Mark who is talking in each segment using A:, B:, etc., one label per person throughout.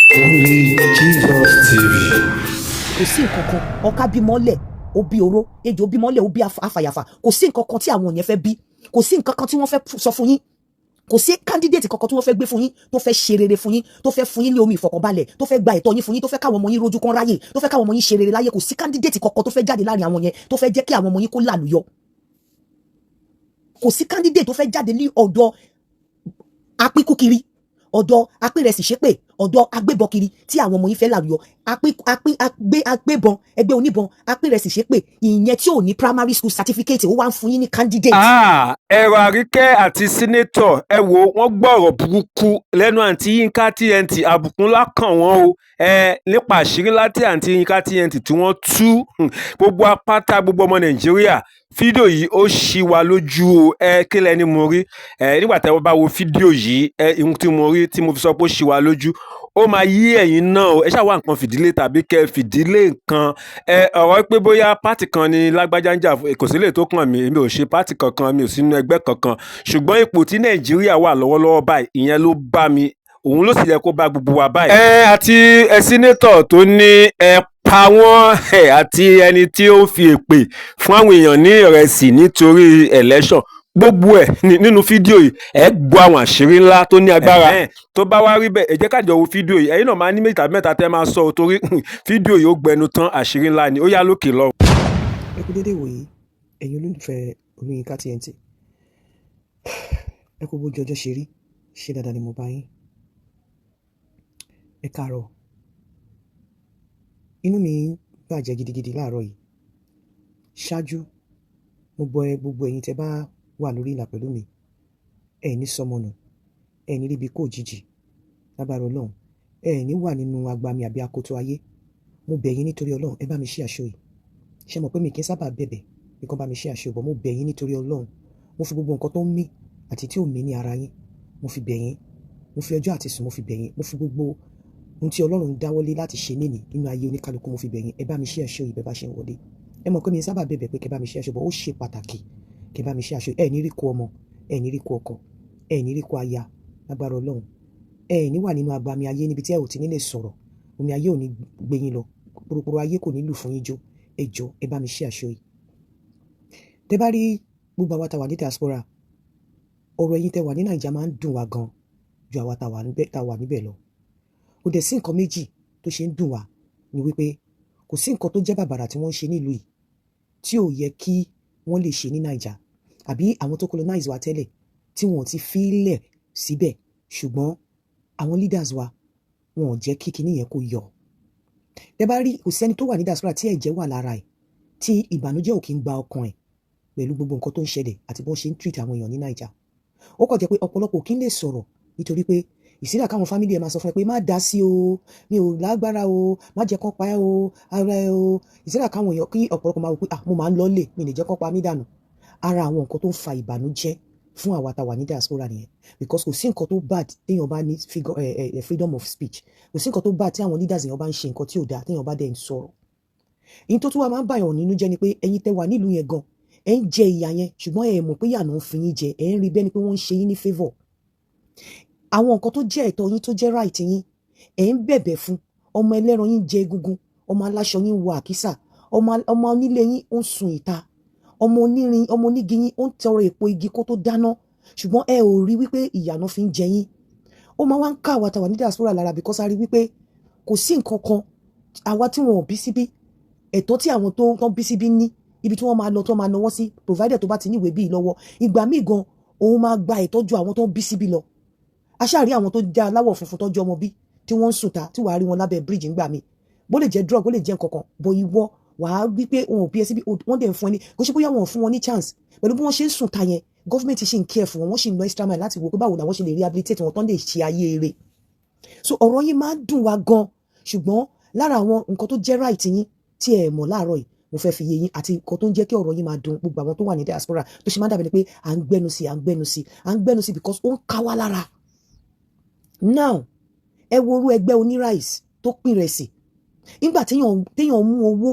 A: Only Jesus TV.
B: Kò sí nǹkan kan ọ̀ka bímọ́lẹ̀ ó bí oró ejò bímọ́lẹ̀ ó bí afàyàfà kò sí nǹkan kan tí àwọn yẹn fẹ́ bí kò sí nǹkan kan tí wọ́n fẹ́ sọ fún yín kò sí candidate kankan tí wọ́n fẹ́ gbé fún yín tó fẹ́ ṣe rere fún yín tó fẹ́ fún yín ní omi ìfọ̀kànbalẹ̀ tó fẹ́ gba ẹ̀tọ́ yín fún yín tó fẹ́ káwọn ọmọ yín rojú kan ráyè tó fẹ́ káwọn ọmọ yín ṣe rere láyé kò sí candidate kankan tó fẹ́ jáde láàrin àwọn yẹn tó fẹ́ jẹ́ kí àwọn ọmọ yín kó làlùyọ kò sí candidate tó fẹ́ jáde ní ọ̀dọ̀ apínkúkiri ọ̀dọ̀ apínrẹsì ṣépè ọ̀dọ̀ agbébọkiri tí àwọn ọmọ yín fẹ́ làlùyọ agbébọn ẹgbẹ́ oníbọn apínrẹsì ṣépè ìyẹn tí ò ní primary school certificate ó wá ń fún yín ní candidate.
C: ẹ̀rọ àríkẹ́ àti sínétọ̀ ẹ wo wọ́n gbọ́rọ̀ burúkú lẹ́nu àǹtí Yínká TNT àbùkù ńlá kàn wọ́n o nípa àṣírí láti àǹtí Yínká TNT tí wọ́n tú gbogbo apáta gbogbo ọmọ Nàìjíríà fídíò yìí ó ṣì wá lójú o kí lẹni mo rí nígbà tí wọ́n bá wo fídíò yìí ohun tí mo rí tí mo fi sọ pé ó ṣì wá lójú ó máa yí ẹ̀yin náà o ẹ ṣáà wá nǹkan fìdílé tàbí kẹ́ fìdílé nǹkan ọ̀rọ̀ pé bóyá pátì kan ni lágbájá ń jà kò sí lè tó kàn mí mi ò ṣe pátì kankan mi ò sínú ẹgbẹ́ kankan ṣùgbọ́n ipò tí Nàìjíríà wà lọ́wọ́lọ́wọ́ báyìí ìyẹn ló bá mi òun ló sì yẹ kó bá gbogbo wa báyìí. àti sínétọ̀ tó ní pa wọ́n àti ẹni tí ó fi èpè fún àwọn èèyàn ní ìrẹsì nítorí election gbogbo ẹ nínú fídíò yìí ẹ gbọ́ àwọn àṣírí ńlá tó ní agbára tó bá wá rí bẹ́ẹ̀ ẹ jẹ́ ká jọ wo fídíò yìí ẹ̀yin náà máa ní méjì tàbí mẹ́ta tẹ́ máa sọ torí fídíò yìí ó gbẹnu tán àṣírí ńlá ni ó yá lókè lọ.
B: ẹ kú dédé wòyí ẹ̀yin olólùfẹ́ Olóyinka TNT ẹ kú bójú ọjọ́ ṣe rí ṣe dáadáa ni mo bá yín ẹ káàárọ̀ inú mi bàjẹ́ gidigidi láàárọ̀ yìí ṣáájú mo bọ gbogbo ẹ̀yin tẹ́ bá wà lórí ìlà pẹ̀lú mi ẹ ní sọmọnù ẹ ní ríbi kó òjijì lágbára Ọlọ́run ẹ ní wà nínú agbami àbí akoto ayé mo bẹ̀ yín nítorí Ọlọ́run ẹ bá mi ṣe àṣọ yìí ṣe mọ̀ pé mi kì í sábà bẹ̀bẹ̀ bí kan bá mi ṣe àṣọ bọ̀ mo bẹ̀ yín nítorí Ọlọ́run mo fi gbogbo nǹkan tó ń mí àti tí ò mí ní ara yín mo fi bẹ̀ yín mo fi ọjọ́ àti sùn mo fi bẹ̀ yín mo fi gbogbo ohun tí Ọlọ́run dáwọ́lé láti ṣe lénìí nínú ayé oníkálukú mo fi bẹ̀ yín ẹ bá mi ṣe àṣọ yìí bẹ́ẹ̀ bá ṣe ń wọlé ẹ mọ̀ pé mi sábà bẹ̀bẹ̀ pé kẹ́ bá mi ṣe àṣọ bọ̀ ó ṣe pàtàkì kẹ́ bá mi ṣe àṣọ ẹ ní rí kó ọmọ ẹ ní rí kó ọkọ ẹ ní rí kó aya lágbára Ọlọ́run ẹ ní wà nínú agbami ayé níbi tí ẹ ò ti ní lè sọ̀rọ̀ omi ayé ò ní gbé yín lọ poroporo ayé kò ní lù fún yín jó ẹ jọ̀ọ́ ẹ bá mi ṣe àṣọ yìí tẹ́ bá rí gbogbo àwa tá wà ní diaspora ọ̀rọ̀ ẹ̀yin tẹ́ wà ní Nàìjíríà máa ń dùn wá gan ju àwa tá wà níbẹ̀ lọ kò dẹ̀ sí nǹkan méjì tó ṣe ń dùn wá ni wípé kò sí nǹkan tó jẹ́ bàbàrà tí wọ́n ń ṣe nílùú yìí tí ò yẹ kí wọ́n lè ṣe ní Naija àbí àwọn tó colonize wa tẹ́lẹ̀ tí wọ́n ti fi lẹ̀ síbẹ̀ ṣùgbọ́n àwọn leaders wa wọn ò jẹ́ kí kinní yẹn kó yọ. Tẹ́ bá rí kò sẹ́ni tó wà ní diaspora tí ẹ̀jẹ̀ wà lára ẹ̀ tí ìbànújẹ́ ò kí ń gba ọkàn ẹ̀ pẹ̀lú gbogbo nǹkan tó ń ṣẹlẹ̀ àti bó ṣe ń treat àwọn èèyàn ní Naija. Ó kàn jẹ́ pé ọ̀pọ̀lọpọ̀ kí ń lè sọ̀rọ̀ nítorí pé ìsílẹ̀ káwọn fámìlì ẹ̀ máa sọ fún ẹ pé má dá sí o mi ò lágbára o má jẹ́ kán pa ẹ́ o ara ẹ o ìsílẹ̀ káwọn èèyàn kí ọ̀pọ̀lọpọ̀ máa wò pé mo máa ń lọ́lẹ̀ mi lè jẹ́ kán pa mí dànù ara àwọn nǹkan tó ń fa ìbànújẹ́ fún àwa tá wà ní diaspora nìyẹn because kò sí nǹkan tó bad téèyàn bá ní freedom of speech kò sí nǹkan tó bad tí àwọn leaders èèyàn bá ń ṣe nǹkan tí ò dáa téèyàn bá dẹ̀ ń sọ̀rọ̀ ìyẹn tó tún wá máa ń bàyàn nínú jẹ́ ni pé ẹ̀yin tẹ́ wà nílùú yẹn gan ẹ̀ ń jẹ ìyà yẹn ṣùgbọ́n ẹ̀ mọ̀ pé ìyànà ń fi yín jẹ ẹ̀ ń rí bẹ́ẹ̀ ni pé wọ́n ń ṣe yín ní favour àwọn nǹkan tó jẹ́ ẹ̀tọ́ yín tó jẹ́ right yín ẹ̀ ń bẹ̀bẹ̀ fún ọmọ ẹlẹ́ran yín jẹ egungun ọmọ aláṣọ yín wọ àkísà ọmọ onílé yín ó ń sun ìta ọmọ onírin ọmọ onígi yín ó ń tọrọ èpo igi kó tó dáná ṣùgbọ́n ẹ ò rí wípé ìyànà fi ń jẹ yín ó máa wá ń ká àwa tàwa ní diaspora lára because a rí wípé kò sí nǹkan kan àwa tí wọn ò bí síbí ẹ̀tọ́ tí àwọn tó ń bí síbí ní ibi tí wọ́n máa lọ tó máa náwó sí provided tó bá ti níwèé bíi lọ́wọ́ ìgbà míì gan òun máa gba ìtọ́jú àwọn tó ń bí síbí lọ aṣáàrí àwọn tó jẹ́ aláwọ̀ funfun tọ́jú ọmọ bí tí wọ́n ń sùn ta tí wàá rí wọn lábẹ́ bíríjì ńgbà míì bó lè jẹ́ drug bó lè jẹ́ nǹkan kan bó ìwọ wàá rí pé wọn ò bí ẹ síbí wọ́n dẹ̀ ń fún ẹ ní kò ṣe bóyá wọn ò fún wọn ní chance pẹ̀lú bí wọ́n ṣe ń sùn ta yẹn gọ́fìmẹ̀ntì ṣì ń care fún wọn wọ́n ṣì ń lọ extra mile láti wò pé báwo làwọn ṣe lè rehabilitate wọn tán lè ṣe ayé eré so ọ̀rọ̀ yín máa ń dùn wá gan ṣùgbọ́n lára àwọn nǹkan tó jẹ́ right yín tí ẹ mọ̀ láàárọ̀ yìí mo fẹ́ fi yé yín àti nǹkan tó ń jẹ́ kí ọ̀rọ̀ yín máa dùn gbogbo àwọn tó wà ní diaspora tó ṣe máa dàbí ni pé à ń gbẹ́nu sí because ó ń ká wá lára now ẹ wo orú ẹgbẹ́ oníráìsì tó pín rẹsì nígbà téèyàn mú owó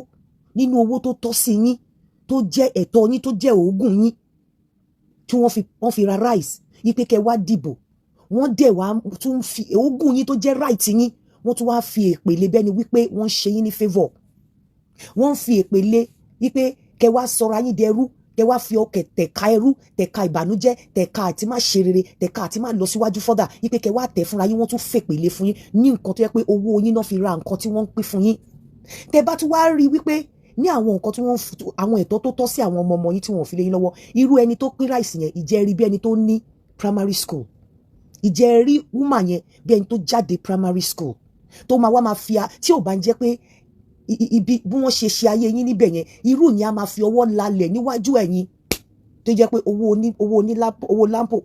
B: nínú owó tó tọ́ sí yín tó jẹ́ ẹ̀tọ́ yín tó jẹ́ òógùn yín tí wọ́n fi ra ráìsì yí pé kẹ́ wá dìbò wọ́n dẹ̀ wá tún fi òógùn yín tó jẹ́ ráìtì yín wọ́n tún wá fi èpè lé bẹ́ni wípé wọ́n ń ṣe yín ní favour. Wọ́n ń fi èpè lé wípé kẹ wá sọra yín dẹrú, kẹ wá fi ọkẹ tẹ̀ka ẹrú, tẹ̀ka ìbànújẹ́, tẹ̀ka àti má ṣe rere, tẹ̀ka àti má lọ síwájú fọ́dà, wípé kẹ wá tẹ̀ fúnra yín, wọ́n tún fèpè lé fún yín ní nǹkan tó yẹ pé owó yín náà fi ra nǹkan tí wọ́n ń pín fún yín. Tẹ bá tún wá rí wípé ní àwọn nǹkan tí àwọn ẹ̀tọ́ tó tọ́ sí àwọn ọmọ yín tí wọ́n fi lé yín lọ́wọ́, irú ẹni tó pín ráìsì yẹn, ìjẹ́ rí bí ẹni tó ní primary school, ìjẹ́ rí woman yẹn bí ẹni tó jáde primary school, tó máa wá máa fi tí ò bá ń jẹ́ pé ibi bí wọ́n ṣe ayé yín níbẹ̀ yẹn, irú yẹn á máa fi ọwọ́ lálẹ̀ níwájú ẹ̀yin tó jẹ́ pé owó lámpò,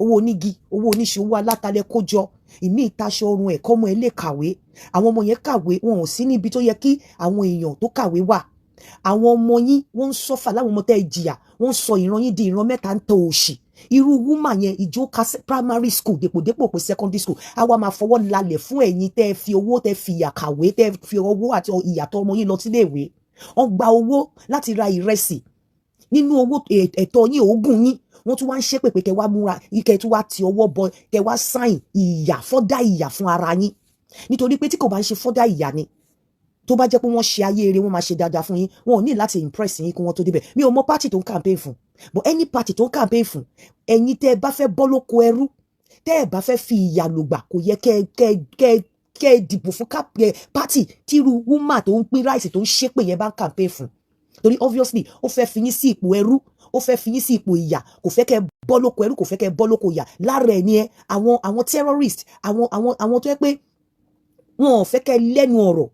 B: owó onígi, owó oníṣẹ́, owó alátalẹ̀ kó jọ, ìmí ìtaṣọ ọrùn ẹ̀kọ́ ọmọ ẹ̀ lè kàwé. Àwọn ọmọ yẹn kàwé, wọn ò sí níbi tó yẹ kí àwọn èèyàn tó kàwé wà. Àwọn ọmọ yín wọ́n ń sọ́fà, láwọn ọmọ tẹ́ ẹ jìyà, wọ́n ń sọ ìran yín di ìran mẹ́ta ń tọ òṣì. Irú woman yẹn ìjó ka primary school dépò pé secondary school, a wá máa fọwọ́ lálẹ̀ fún ẹ̀yin tẹ́ fi owó, tẹ́ fi ìyà kàwé, tẹ́ fi owó àti ìyàtọ̀ ọmọ yín lọ sílé ìwé. Wọ́n gba owó láti ra ìrẹsì, nínú owó ẹ̀tọ́ yín, òógùn yín, wọ́n tún wá ń ṣépè pé kẹ wá múra, kẹ tún wá ti ọwọ́ bọ, kẹ wá sáìn ìyà, fọ́dà ìyà fún ara yín. Nítorí pé tí kò bá ń ṣe fọ́dà ìyà ni, tó bá jẹ́ pé wọ́n ṣe ayé eré, wọ́n máa ṣe dáadáa fún yín, wọn ò ní láti impress yín kí wọ́n tó débẹ̀. Mi ò mọ party tó ń campaign fún, but any party tó ń campaign fún, ẹ̀yin tẹ́ ẹ bá fẹ́ bọ́ lóko ẹrú, tẹ́ ẹ bá fẹ́ fi ìyà lògbà, kò yẹ kẹ́ dìbò fún party tíru woman tó ń pín ráìsì tó ń ṣépè yẹn bá ń campaign fún. Torí obviously ó fẹ́ fi yín sí ipò ẹrú, ó fẹ́ fi yín sí ipò ìyà, kò fẹ́ kẹ́ bọ́ lóko ẹrú, kò fẹ́ kẹ́ bọ́ lóko ìyà. Lára ẹ̀ ni ẹ àwọn terrorist, àwọn tó yẹ pé wọn ò fẹ́ kẹ́ lẹ́nu ọ̀rọ̀.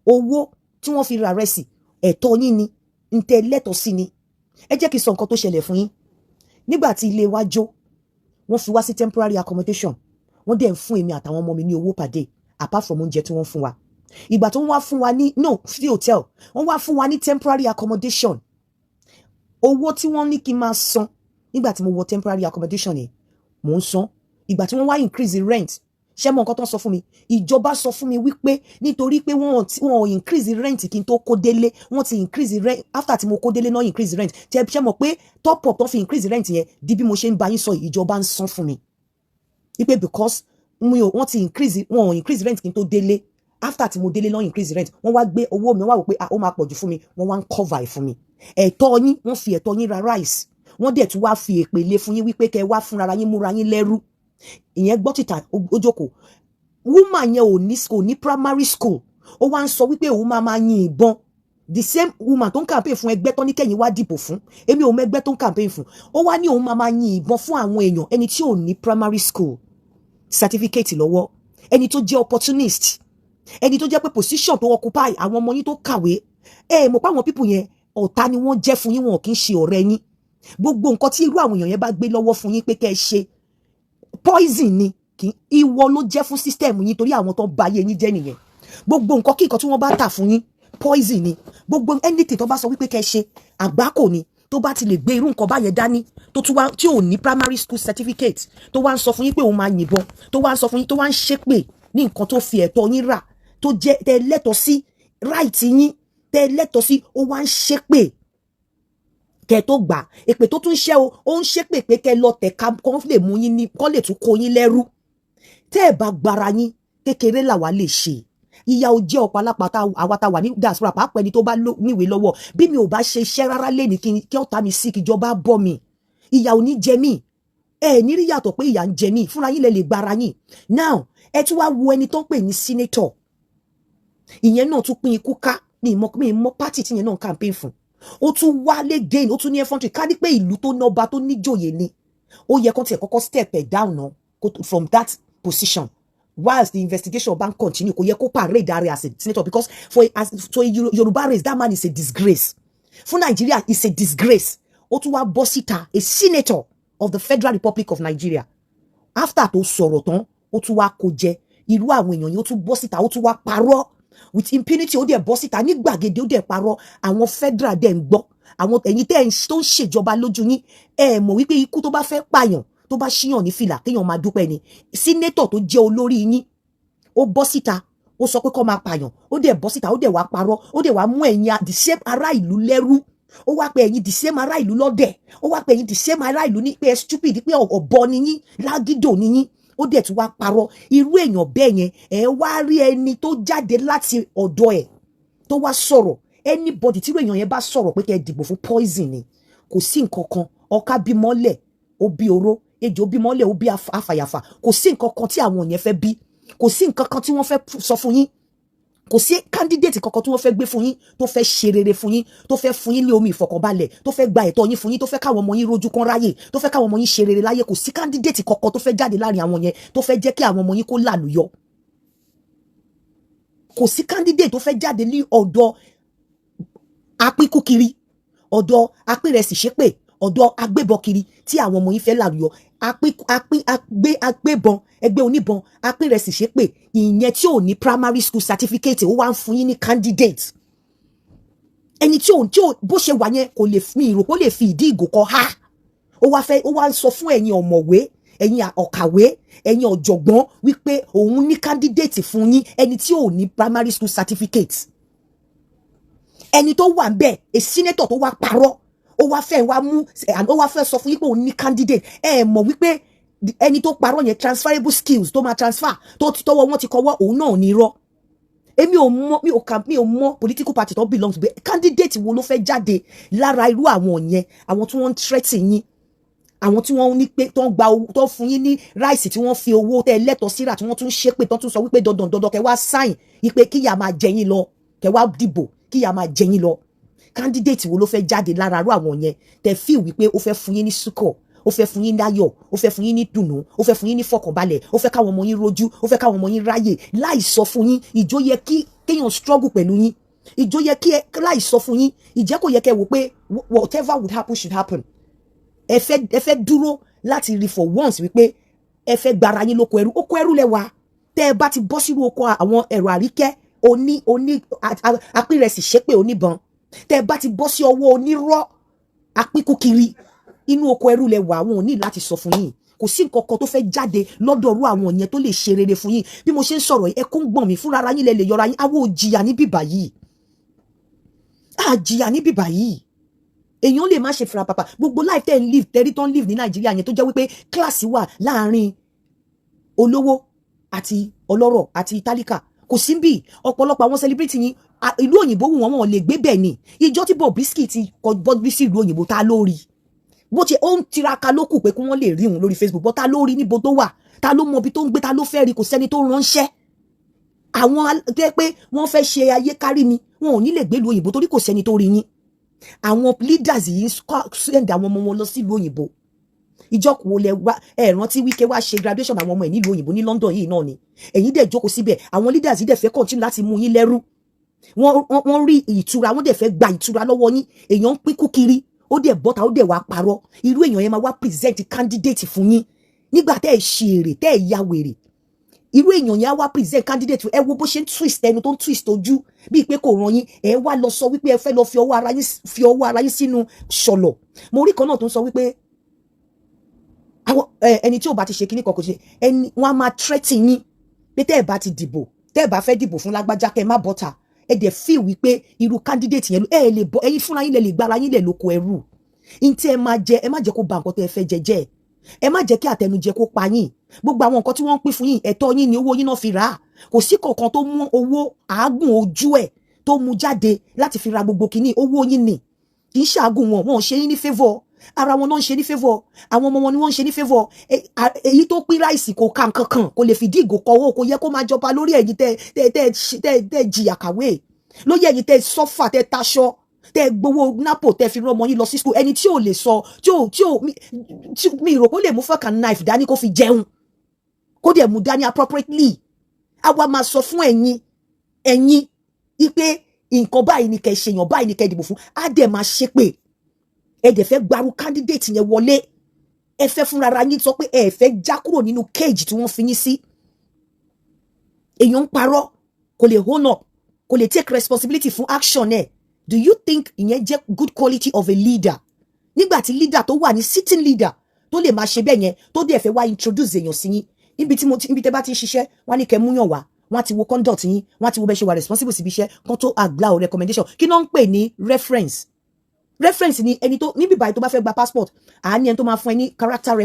B: Owó tí wọ́n fi ra rẹsì, ẹ̀tọ́ yín ni, ntẹ lẹ́tọ̀ọ́ sí ni. Ẹ jẹ́ kí n sọ nǹkan tó ṣẹlẹ̀ fún yín. Nígbà tí ilé wa jó, wọ́n fi wá sí temporary accommodation, wọ́n dẹ̀ ń fún èmi àtàwọn ọmọ mi ní owó per day apart from oúnjẹ tí wọ́n fún wa. Ìgbà tó ń wá fún wa ní free hotel, wọ́n wá fún wa ní temporary accommodation. Owó tí wọ́n ní kí n máa san nígbà tí mo wọ temporary accommodation yẹn, mò ń san. Ìgbà tí wọ́n wá increase the rent, ṣé mọ nǹkan tó ń sọ fún mi? Ìjọba sọ fún mi wípé nítorí pé wọ́n increase the rent kí n tó kó délé, wọ́n ti increase the rent after tí mo kó délé náà increase the rent. Ṣé mọ̀ pé top up tó fi increase the rent yẹn di bí mo ṣe ń bá yín sọ, ìjọba ń san fún mi. Wípé because wọ́n ti increase the rent kí n tó délé, after tí mo délé náà increase the rent, wọ́n wá gbé owó mi, wọ́n wá wò pé ó máa pọ̀jù fún mi, wọ́n wá ń cover ẹ̀ fún mi. Ẹ̀tọ́ yín, wọ́n fi ẹ̀tọ́ yín ra rice, wọ́n dẹ̀ tún wá fi èpè lé fún yín wípé kẹ́ wá fúnra yín múra yín lẹ́rú. Ìyẹn gbọ́ títà ojókòó. Woman yẹn ò ní primary school, ó wá ń sọ wípé òun máa yin ìbọn. The same woman tó ń campaign fún ẹgbẹ́ tó ní kẹ́yìn wá dìbò fún, èmi ò mẹ́gbẹ́ tó ń campaign fún, ó wá ní òun máa yin ìbọn fún àwọn èèyàn, ẹni tí ò ní primary school certificate lọ́wọ́, ẹni tó jẹ́ opportunist, ẹni tó jẹ́ pé position tó occupy àwọn ọmọ yín tó kàwé. Mọ̀ pé àwọn people yẹn ọ̀tá ni wọ́n jẹ́ fún yín, wọn kì í ṣe ọ̀rẹ́ yín. Gbogbo nǹkan tí irú àwọn èèyàn yẹn bá gbé lọ́wọ́ fún yín pé kẹ́ ẹ ṣe, poison ni, ìwọ ló jẹ́ fún system yín, torí àwọn tó bá ayé yín jẹ́ nìyẹn. Gbogbo nǹkan kí nǹkan tí wọ́n bá tà fún yín, poison ni. Gbogbo anything tó bá sọ wípé kẹ́ ẹ ṣe, àgbákò ni. Tó bá ti lè gbé irú nǹkan báyẹn dání, tí ò ní primary school certificate, tó wá ń sọ fún yín pé òun máa yìnbọn, tó wá ń sọ fún yín, tó wá ń ṣépè ní nǹkan tó fi ẹ̀tọ́ yín rà, tó jẹ́ tẹ́ lẹ́tọ̀ọ́ sí, right yín tẹ́ lẹ́tọ̀ọ́ sí, ó wá ń ṣépè kẹ́ tó gbà. Èpè tó tún ṣẹ́ ó ń ṣépè pé kẹ́ lọ tẹ̀ka kán lè mú yín ní, kán lè tún kó yín lẹ́rú. Tẹ́ ẹ bá gbára yín, kékeré làwa lè ṣe. Ìyà ò jẹ́ ọ̀pálápàá àwa tá wà ní diaspora, pàápàá ẹni tó bá níwèé lọ́wọ́. Bí mi ò bá ṣe iṣẹ́ rárá lẹ́ni kí ọ̀tá mi sí, kíjọba bọ́ mi, ìyà ò ní jẹ mí. Ní rí yàtọ̀ pé ìyà ń jẹ mí, fúnra yín lè gbára yín. Now ẹ tún wá wo ẹni tó ń pè ní senator, ìyẹn náà tún pín ikú ká, mi mọ party tí yẹn náà campaign fún. Ó tún wálé gain, ó tún ní effrontery. Ká ní pé ìlú tó nọba tó níjòyè ni, ó yẹ kó tiẹ̀ kọ́kọ́ step down now from that position whilst the investigation ban continue. Kò yẹ kó parade ààrẹ as a senator, because for a Yoruba race, that man is a disgrace. For Nigeria, is a disgrace. Ó tún wá bọ́ síta, a senator of the Federal Republic of Nigeria. After tó sọ̀rọ̀ tán, ó tún wá kó jẹ. Irú àwọn èèyàn yìí ó tún bọ́ síta, ó tún wá parọ́ with impunity. Ó dẹ̀ bọ́ síta ní gbàgede, ó dẹ̀ parọ́. Àwọn federal dẹ̀ ń gbọ́. Àwọn ẹ̀yin tó ń ṣèjọba lójú yín, mọ̀ wípé ikú tó bá fẹ́ pààyàn, tó bá ṣíyàn ní fìlà, kéèyàn máa dúpẹ́ ni. Senator tó jẹ́ olórí yín, ó bọ́ síta, ó sọ pé kó máa pààyàn, ó dẹ̀ bọ́ síta, ó dẹ̀ wá parọ́, ó dẹ̀ wá mú ẹ̀yin the same ará ìlú lẹ́rú, ó wá pé ẹ̀yin the same ará ìlú lọ́dẹ̀, ó wá pé ẹ̀yin the same ará ìlú ní pé ẹ stupid, pé ọ̀bọ ni yín, lágídò ni yín, ó dẹ̀ tún wá parọ́. Irú èèyàn bẹ́ẹ̀ yẹn ẹ wá rí ẹni tó jáde láti ọ̀dọ̀ ẹ̀ tó wá sọ̀rọ̀. Anybody tí irú èèyàn yẹn bá sọ̀rọ̀ pé kẹ́ ẹ dìbò fún poison ni, kò sí nǹkan kan. Ọká bímọ́lẹ̀ ó bí oró, ejò bímọ́lẹ̀ ó bí afàyàfà. Kò sí nǹkan kan tí àwọn yẹn fẹ́ bí, kò sí nǹkan kan tí wọ́n fẹ́ sọ fún yín, kò sí candidate kankan tí wọ́n fẹ́ gbé fún yín tó fẹ́ ṣe rere fún yín, tó fẹ́ fún yín ní omi ìfọ̀kànbalẹ̀, tó fẹ́ gba ẹ̀tọ́ yín fún yín, tó fẹ́ káwọn ọmọ yín rojú kan ráyè, tó fẹ́ káwọn ọmọ yín ṣe rere láyé. Kò sí candidate kankan tó fẹ́ jáde láàrin àwọn yẹn tó fẹ́ jẹ́ kí àwọn ọmọ yín kó làlùyọ. Kò sí candidate tó fẹ́ jáde ní ọ̀dọ̀ apínkúkiri, ọ̀dọ̀ apínrẹsì ṣépè, ọ̀dọ̀ agbébọkiri tí àwọn ọmọ yín fẹ́ làlùyọ. Agbébọn, ẹgbẹ́ oníbọn, apínrẹsì ṣépè, ìyẹn tí ò ní primary school certificate ó wá ń fún yín ní candidate. Ẹni tí ò bó ṣe wà yẹn kò lè fi ìrò kó lè fi ìdí ìgò kọ ha. Ó wá ń sọ fún ẹ̀yin ọ̀mọ̀wé, ẹ̀yin ọ̀kàwé, ẹ̀yin ọ̀jọ̀gbọ́n wípé òun ní candidate fún yín, ẹni tí ò ní primary school certificate. Ẹni tó wà ńbẹ̀, a senator tó wá parọ́, ó wá fẹ́ sọ fún yín pé òun ní candidate. Ẹ mọ̀ wípé ẹni tó parọ́ yẹn transferable skills tó máa transfer tó ti tọwọ́ wọn ti kọwọ́ òun náà ní irọ́. Èmi ò mọ̀ political party tó belong to be candidate wo ló fẹ́ jáde lára irú àwọn yẹn, àwọn tí wọ́n ń threaten yín, àwọn tí wọ́n ní pé tó ń gba owó tó fún yín ní ráìsì tí wọ́n fi owó tẹ́ lẹ́tọ̀ọ́ síra tí wọ́n tún ṣépè tó tún sọ wípé dandan kẹ́ wá sign ipe kíyà máa jẹ yín lọ, kẹ́ wá dìbò kíyà máa jẹ yín lọ. Candidate wo ló fẹ́ jáde lára irú àwọn yẹn tẹ́ feel wípé ó fẹ́ fún yín ní sùkọ̀, ó fẹ́ fún yín láyọ̀, ó fẹ́ fún yín ní dùnnú, ó fẹ́ fún yín ní fọkànbalẹ̀, ó fẹ́ káwọn ọmọ yín rojú, ó fẹ́ káwọn ọmọ yín ráyè láì sọ fún yín. Ìjó yẹ kéèyàn struggle pẹ̀lú yín, ìjó yẹ kí láì sọ fún yín, ìjẹ́ kò yẹ kẹ́ wò pé whatever would happen should happen. Ẹ fẹ́ dúró láti rí for once wípé ẹ fẹ́ gbára yín lóko ẹrú. Oko ẹrú lẹ́wà tẹ́ ẹ bá ti bọ́ sínú oko àwọn ẹ̀rọ àríkẹ́ apínrẹsì ṣépè oníbọn, tẹ́ ẹ bá ti bọ́ sí ọwọ́ onírọ́ apínkúkiri, inú oko ẹrú lẹ́wà. Àwọn ò ní láti sọ fún yín. Kò sí nǹkan kan tó fẹ́ jáde lọ́dọ̀ọ̀rú àwọn yẹn tó lè ṣe rere fún yín. Bí mo ṣe ń sọ̀rọ̀ yìí, ẹkún gbọ̀n mi fúnra ara yín lẹ lè yọra yín. Àwọn ò jìyà ní bíbà yìí, jìyà ní bíbà yìí. Èèyàn lè má ṣe fira pàpà. Gbogbo life tẹ́ ń live, tẹ́rí tó ń live ní Nàìjíríà yẹn tó jẹ́ wípé kíláàsì wà láàárín olówó àti ọlọ́rọ̀ àti tálíkà. Kò sí bí ọ̀pọ̀lọpọ̀ àwọn celebrity yín ìlú òyìnbó wù wọ́n lè gbé bẹ́ẹ̀ ni. Ìjọ tí Bobrisky ti kọ Bobrisky ìlú òyìnbó ta lórí. Bó ti ó ń tiraka lókù pé kí wọ́n lè rí òun lórí Facebook, bọ́ ta lórí níbo tó wà, ta ló mọ ibi tó ń gbé, ta ló fẹ́ rí, kò sẹ́ni tó ránṣẹ́. Àwọn tẹ́ pé wọ́n fẹ́ ṣe ayé kárí mi, wọn ò ní lè gbé ìlú òyìnbó torí kò sẹ́ni tó rí yín. Àwọn leaders yìí send àwọn ọmọ wọn lọ sí ìlú òyìnbó. Ìjọkùn wo lẹ wá rántí Wike wá ṣe graduation àwọn ọmọ ẹ̀ nílùú òyìnbó ní London yìí náà ni. Ẹ̀yin dẹ̀ jókòó síbẹ̀, àwọn leaders yìí dẹ̀ fẹ́ continue láti mú yín lẹ́rú. Wọ́n rí ìtura, wọ́n dẹ̀ fẹ́ gba ìtura lọ́wọ́ yín. Èèyàn ń pín kúkiri, ó dẹ̀ bọ́ta, ó dẹ̀ wá parọ́. Irú èèyàn yẹn máa wá present candidate fún yín nígbà tẹ́ ẹ̀ ṣe èrè, tẹ́ ẹ̀ ya wèrè. Irú èèyàn yẹn á wá present candidate. Ẹ wo bó ṣe ń twist ẹnu tó ń twist ojú bíi pé kò ràn yín. Ẹ wá lọ sọ wípé ẹ fẹ́ lọ fi ọwọ́ ara yín sínú ṣọ̀lọ̀. Mo rí kan náà tó ń sọ wípé àwọn ẹni tí ò bá ti ṣe kíní kan kò ṣe ẹni wọ́n á máa threaten yín pé tẹ́ ẹ̀ bá ti dìbò, tẹ́ ẹ̀ bá fẹ́ dìbò fún lágbájá kẹ́ ẹ má bọ́ta. Ẹ dẹ̀ feel wípé irú candidate yẹn ẹ lè bọ́, ẹ̀yin fúnra yín lè gbára yín lẹ̀ lóko ẹrú. Ntí ẹ máa jẹ, ẹ má jẹ́ kó ba nǹkan tẹ́ ẹ fẹ́ jẹ. Ẹ má jẹ́ kí àtẹnujẹ kó pa yín. Gbogbo àwọn nǹkan tí wọ́n ń pín fún yín, ẹ̀tọ́ yín ni, owó yín náà fi rà á. Kò sí kankan tó mú owó àágùn ojú ẹ̀ tó mú jáde láti fi ra gbogbo kìíní. Owó yín ni, kì í ṣàágùn wọn ò ṣe yín ní favour. Ara wọn náà ń ṣe ní favour, àwọn ọmọ wọn ni wọ́n ń ṣe ní favour. Èyí tó pín ráìsì kò ka nǹkan kan, kò lè fi díìgò kọwọ́, kò yẹ kó máa jọba lórí ẹ̀yin tẹ́ jìyà kàwé, lórí ẹ̀yin tẹ́ sọ́fà, tẹ́ taṣọ, tẹ́ gbowó napo, tẹ́ fi rán ọmọ yín lọ sí school. Ẹni tí ò lè sọ, mi rò kó lè mú fork and knife dání kó fi jẹun, kó dẹ̀ mú dání appropriately. Àwa máa sọ fún ẹ̀yin ipe nǹkan báyìí ni kẹ́ ṣe, èèyàn báyìí ni kẹ́ dìbò fún. Á dẹ̀ máa ṣépè. Ẹ dẹ̀ fẹ́ gbaru candidate yẹn wọlé. Ẹ fẹ́ fúnra ara yín sọ pé ẹ fẹ́ já kúrò nínú cage tí wọ́n fi yín sí. Èèyàn ń parọ́, kò lè own up, kò lè take responsibility fún action ẹ̀. Do you think ìyẹn jẹ́ good quality of a leader? Nígbà tí leader tó wà ní sitting leader tó lè máa ṣe bẹ́ẹ̀ yẹn, tó dẹ̀ fẹ́ wá introduce èèyàn sí yín. Ibi tẹ́ bá ti ń ṣiṣẹ́, wọ́n á ní kẹ́ múyàn wá, wọ́n á ti wo conduct yín, wọ́n á ti wo bẹ́ẹ̀ ṣe wà responsible síbi iṣẹ́, kan tó àgbà o recommendation. Kí ló ń pè ní reference? reference ni ẹni tó níbi báyìí tó bá fẹ́ gba passport àní ẹni tó máa fún ẹ ní character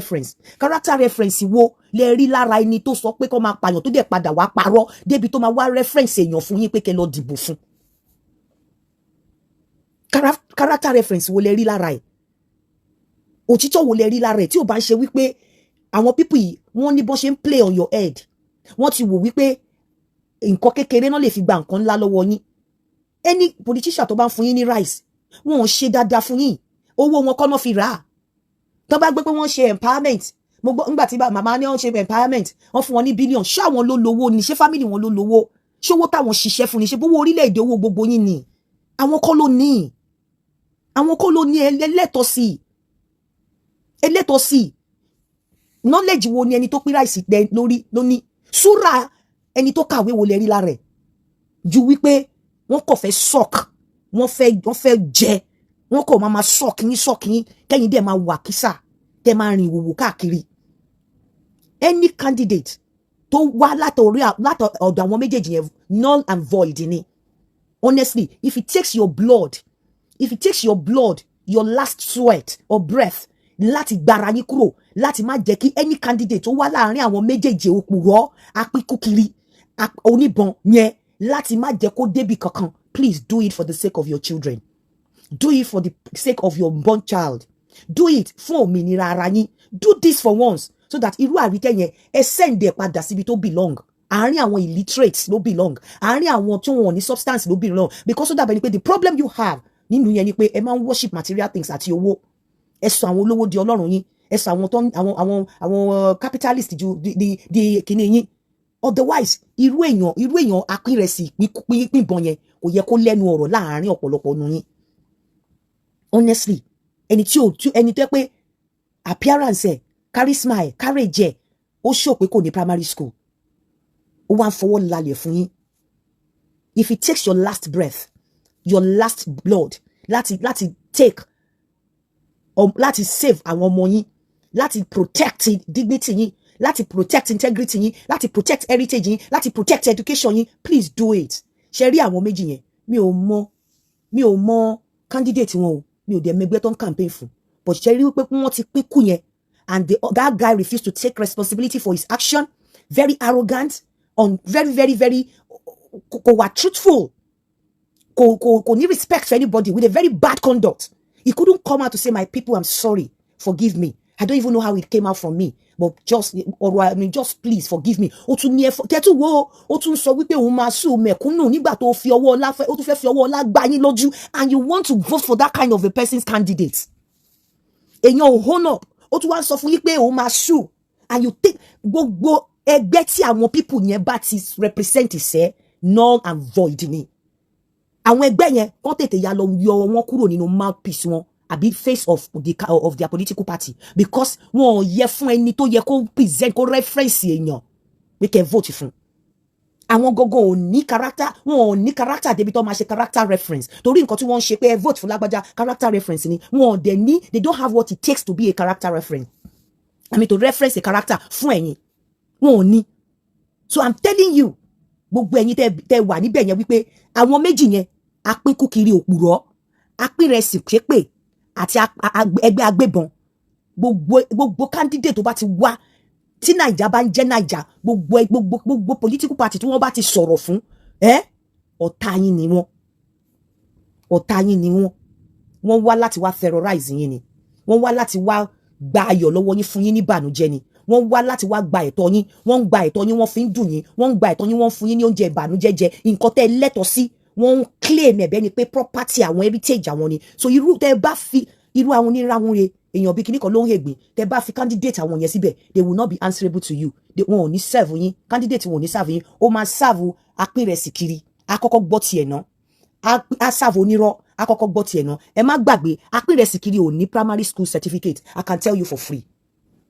B: reference wo lẹ rí lára ẹni tó sọ pé kó máa pààyàn tó dẹ̀ padà wá parọ́ débi tó máa wá reference èèyàn fún yín pé kẹ́ lọ dìbò fún. Character reference wo lẹ rí lára ẹ̀, òtítọ́ wo lẹ rí lára ẹ̀ tí ò bá ń ṣe wípé àwọn people yìí wọ́n ní bọ́n ṣe ń play on your head, wọ́n ti wò wípé nǹkan kékeré náà lè fi gba nǹkan ńlá lọ́wọ́ yín. Any politician tó bá ń fún yín ní rice wọn ò ṣe dáadáa fún yín, owó wọn kọ́ náà fi rà á. tó bá gbé pé wọ́n ṣe empowerment, mo gbọ́ nígbà tí màmá ní wọ́n ṣe empowerment wọ́n fún wọn ní billion, ṣé àwọn ló lówó ni, ṣé family wọn ló lówó, ṣé owó táwọn ṣiṣẹ́ fún ni, ṣé bówó orílẹ̀-èdè owó gbogbo yín ni, àwọn kọ́ ló ní, ẹlẹ́tọ̀ọ́ sí knowledge wo ni ẹni tó pín ráìsì lórí lóní, súrà ẹni tó kàwé wo lẹ rí lára ẹ̀, ju wípé wọ́n kò fẹ́ shock, wọ́n fẹ́ jẹ, wọ́n kò máa shock yín kẹ́yìn dẹ̀ máa wà kísà tẹ́ máa rìn ìwòwò káàkiri. Any candidate tó wá látọ̀dọ̀ àwọn méjèèjì yẹn null and void ni. Honestly, if it takes your blood, your last sweat or breath láti gbára yín kúrò, láti má jẹ́ kí any candidate tó wá láàrin àwọn méjèèjì òpùrọ́ apínkúkiri oníbọn yẹn láti má jẹ́ kó débi kankan, please do it for the sake of your children. Do it for the sake of your born child. Do it fún òmìnira ara yín. Do this for once so that irú àrítẹ́ yẹn ẹ send ẹ padà síbi tó belong. Àárín àwọn illiterates ló belong. Àárín àwọn tí wọn ní substance ló belong. Because ó dàbẹ̀ ni pé the problem you have nínú yẹn ni pé ẹ máa ń worship material things àti owó. Ẹ sọ àwọn olówó di ọlọ́run yín. Ẹ sọ àwọn capitalist ju di kìíní yín. Otherwise irú èèyàn akínrẹsì pínpín yẹn kò yẹ kó lẹ́nu ọ̀rọ̀ láàárín ọ̀pọ̀lọpọ̀ nu yín. Honestly, ẹni tó pé appearance ẹ, charisma ẹ, courage ẹ, ó show pé kò ní primary school. Ó wá ń fọwọ́ lálẹ̀ fún yín. If it takes your last breath, your last blood, láti take, láti save àwọn ọmọ yín, láti protect dignity yín, láti protect integrity yín, láti protect heritage yín, láti protect education yín, please do it. Ṣé rí àwọn méjì yẹn, mi ò mọ candidate wọn o, mi ò dẹ̀ mẹgbẹ́ tó ń campaign fún, but ṣe rí wípé wọ́n ti pín kú yẹn, and that guy refused to take responsibility for his action, very arrogant, very kò wà truthful, kò ní respect for anybody, with a very bad conduct. He couldn't come out to say, my people, I'm sorry, forgive me. I don't even know how it came out from me, but just please forgive me. Ó tún ní tẹ́tù wo, ó tún sọ wípé òun máa sùn mẹ̀kúnnù nígbà tó fi ọwọ́ ọlá ó tún fẹ́ fi ọwọ́ ọlá gbá yín lójú, and you want to vote for that kind of a person's candidate. Èèyàn ò hone up, ó tún wá sọ fún yín pé òun máa sùn, and you think gbogbo ẹgbẹ́ tí àwọn people yẹn bá ti represent ìṣẹ́ null and void ni. Àwọn ẹgbẹ́ yẹn kọ́ tètè ya lọ yọ wọn kúrò nínú mouthpiece wọn àbí face of their political party, because wọn ò yẹ fún ẹni tó yẹ kó present kó reference èèyàn pé kẹ́ vote fún. Àwọn gogo ò ní character, wọn ò ní character débi tó máa ṣe character reference, torí nǹkan tí wọ́n ń ṣe pé vote fún lágbájá character reference ni, wọn ò dẹ̀ ní, they don't have what it takes to be a character reference. I mean to reference a character fún ẹ̀yin, wọn ò ní. So I'm telling you, gbogbo ẹ̀yin tẹ́ wà níbẹ̀ yẹn wípé àwọn méjì yẹn apínkú kiri òpùrọ́, apínrẹsì ṣépè àti ẹgbẹ́ agbébọn, gbogbo candidate tó bá ti wá tí Naija bá ń jẹ́ Naija, gbogbo political party tí wọ́n bá ti sọ̀rọ̀ fún ọ̀tá yín ni wọ́n wá láti wá terrorize yín ni, wọ́n wá láti wá gba ayọ̀ lọ́wọ́ yín fún yín ní ìbànújẹ́ ni, wọ́n wá láti wá gba ẹ̀tọ́ yín, wọ́n ń gba ẹ̀tọ́ yín, wọ́n fi ń dùn yín, wọ́n ń gba ẹ̀tọ́ yín, wọ́n fún yín ní oúnjẹ ìbànújẹ́ jẹ, nǹkan tẹ́ lẹ́tọ̀ọ́ sí wọ́n ń claim ẹ̀bẹ́ ni pé property àwọn heritage àwọn ni. So irú tẹ́ bá fi irú àwọn oníràwọ̀n re èèyàn bí kíní kan ló ń hègbè, tẹ́ bá fi candidate àwọn yẹn síbẹ̀, they will not be answerable to you. Wọn ò ní serve yín, candidate wọn ò ní serve yín, ó máa serve apínrẹsì kiri, àkọ́kọ́ gbọ́ tiẹ̀ náà, á serve onírọ́, àkọ́kọ́ gbọ́ tiẹ̀ náà. Ẹ má gbàgbé apínrẹsì kiri ò ní primary school certificate, I can tell you for free,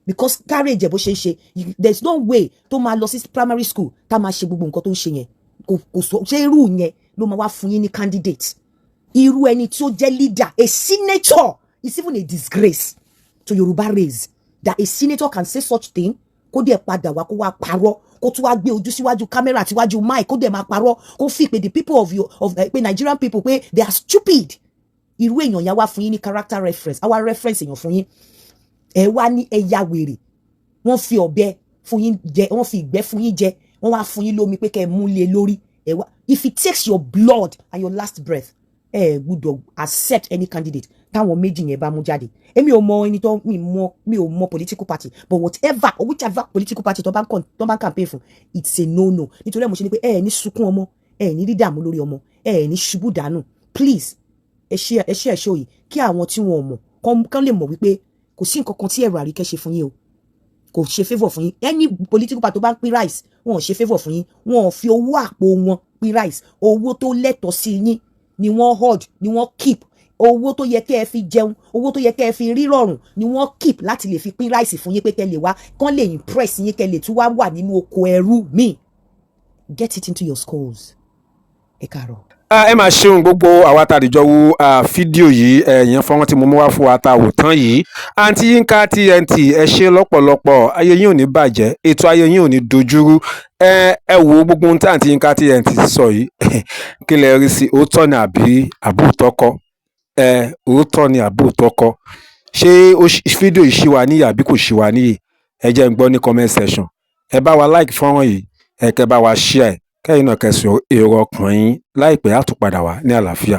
B: because carriage ẹ̀ bó ṣe ń ṣe, there's no way tó máa lọ sí primary school tá máa ṣe gbogbo nǹkan tó ń ṣe yẹn, kò sọ ṣé irú yẹn ló máa wá fún yín ní candidate. Irú ẹni tí ó jẹ́ leader, a senator, is even a disgrace to Yoruba race, that a senator can say such thing, kó dẹ̀ padà wá kó wá parọ́, kó tún wá gbé ojú síwájú camera síwájú mic, kó dẹ̀ máa parọ́, kó fi pé the people of pé Nigerian people pé they are stupid. irú èèyàn yẹn wá fún yín ní character reference àwa reference èèyàn fún yín ẹ wá ní ẹ̀yà wèrè wọ́n fi ọ̀bẹ fún yín jẹ wọ́n fi ìgbẹ́ fún yín jẹ wọ́n wá fún yín lómi pé kẹ́ ẹ mú lé lórí ẹ wá if it takes your blood and your last breath ẹ gbọ́dọ̀ accept any candidate táwọn méjì yẹn bá mú jáde èmi ò mọ ẹni tó mi ò mọ political party but whatever or whichever political party tó bá ń campaign fún it's a no nítorí ẹ̀ mo ṣe ni pé ẹ ní sunkún ọmọ ẹ ní rí dààmú lórí ọmọ ẹ ní ṣubú dànù please ẹ ṣe ẹ̀ṣọ́ yìí kí àwọn tí wọn ò mọ̀ kán lè mọ̀ wípé kò sí nǹkan kan tí ẹ̀rọ Àríkẹ́ ṣe fún yín o kò ṣe favour fún yín any political party tó bá ń pín rice wọn ò ṣe favour fún yín wọn ò fi owó àpò wọn pín rice owó tó lẹ́tọ̀ọ́ sí yín ni wọ́n hold ni wọ́n keep owó tó yẹ kẹ́ ẹ fi jẹun owó tó yẹ kẹ́ ẹ fi rírọ̀rùn ni wọ́n keep láti lè fi pín rice fún yín pé kẹ́ lè wá kán lè impress yín kẹ́ lè tún wá wà nínú oko ẹrú mi get it into your schools ẹ káàárọ̀.
C: ẹ máa ṣeun gbogbo àwa tá a dìjọ wo fídíò yìí ẹ̀yìn fọ́nrán tí mo mú wá fún wa tá a wò tán yìí àǹtí Yínká TNT ẹ ṣe lọ́pọ̀lọpọ̀ ayé yín ò ní bàjẹ́ ètò ayé yín ò ní dojúrú ẹ wo gbogbo ohun tí àǹtí Yínká TNT sọ yìí kí lẹ rí sí òótọ́ ni àbí àbútọ́kọ́ òótọ́ ni àbútọ́kọ́ ṣé fídíò yìí ṣì wà níyì àbí kò ṣì wà níyì ẹ jẹ́ n gbọ́ ní comment section ẹ bá wa like fọ́nrán yìí ẹ kẹ́ bá wa share kẹ́yìn náà kẹsàn èrò ọkàn yín láìpẹ́ á tún padà wá ní àlàáfíà.